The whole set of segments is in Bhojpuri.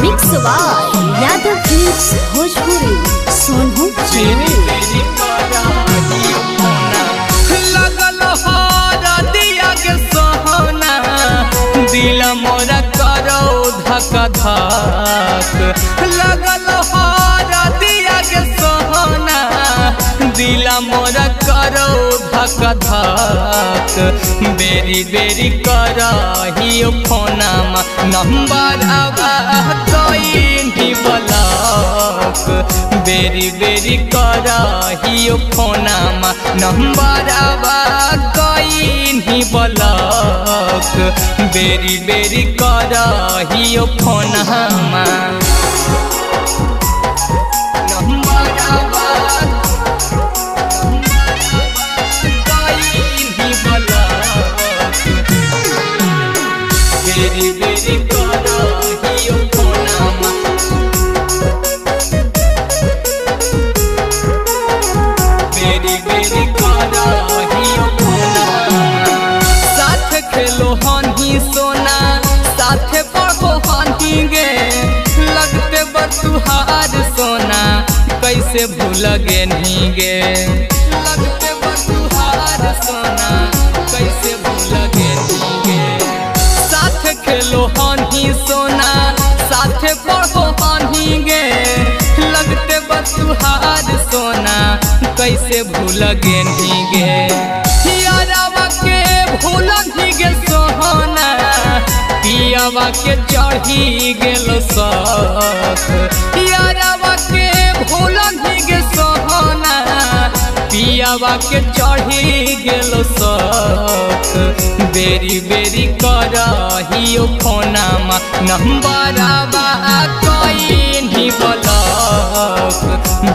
Mix by Yadav films Bhojpuri Sonu लगल हर दिया के सोहना दिल मोरा करो धक धक लगल हर दिया के सोहना दिल मोरा करो धक धक बेरी बेरी करहियो फोनमा नंबर आवा कहीं ब्लॉक बेरी बेरी करहियो फोनमा नंबर आवा कहीं ब्लॉक बेरी बेरी करहियो फोनमा नंबर आवा बेरी बेरी करहियो फोनमा बेरी बेरी करहियो फोनमा साथ खेलो हनी सोना साथ पढ़ो हनी गे लगते बतुहार सोना कैसे भूल गे नहीं गे लगते बतुहार सोना कैसे भूल गे नहीं गे साथ खेलो हनी सोना साथ पढ़ो हनी गे लगते बतुहार सोना कैसे भूल गे नहीं गे यारवा के भूल नहीं गे सोहना पियावा के चढ़ी गेलो सख यारवा के भूल नहीं गे सोहना पियावा के चढ़ी गेलो सख बेरी बेरी करहियो फोनमा नंबर आवा कहीं ब्लॉक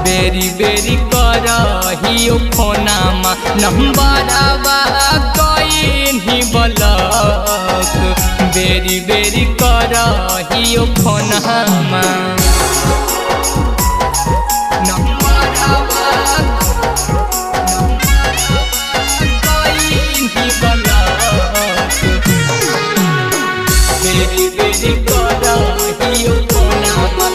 बेरी बेरी करहियो फोनमा नंबर आवा कहीं ब्लॉक बेरी बेरी करहियो फोनमा नंबर आवा बेरी बेरी करहियो फोनमा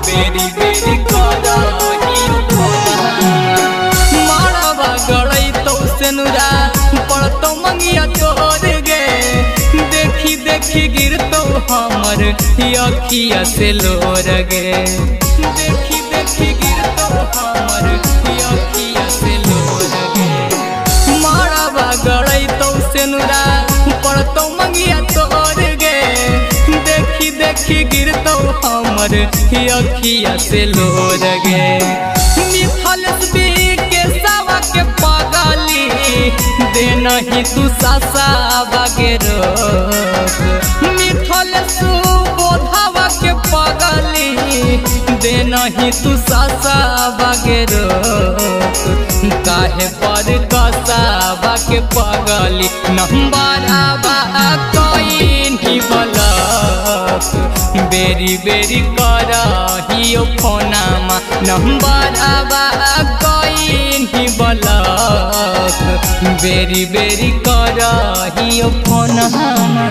बेरी बेरी करहियो फोनमा मारवा गड़ई तो सेनुरा पड़तो मंगिया तोड़ गे देखी देखी गिरतो हमर अखिया से लोर गे देखी देखी गिरतो हमर अखिया से लोर गे मारवा गड़ई तो सेनुरा पड़तो मंगिया तोड़ गे देखी देखी गिरतो हमर अखिया से लोर गे मिथल के सावा के पगली दे नहीं तू सासावा के रोक मिथल सुबोधावा के पगली दे नहीं तू सासावा के रोक काहे पर कसावा के पगली नंबर आवा कहीं ब्लॉक बेरी बेरी करहियो फोनमा नंबर आवा कहीं ब्लॉक बेरी बेरी करहियो फोनमा।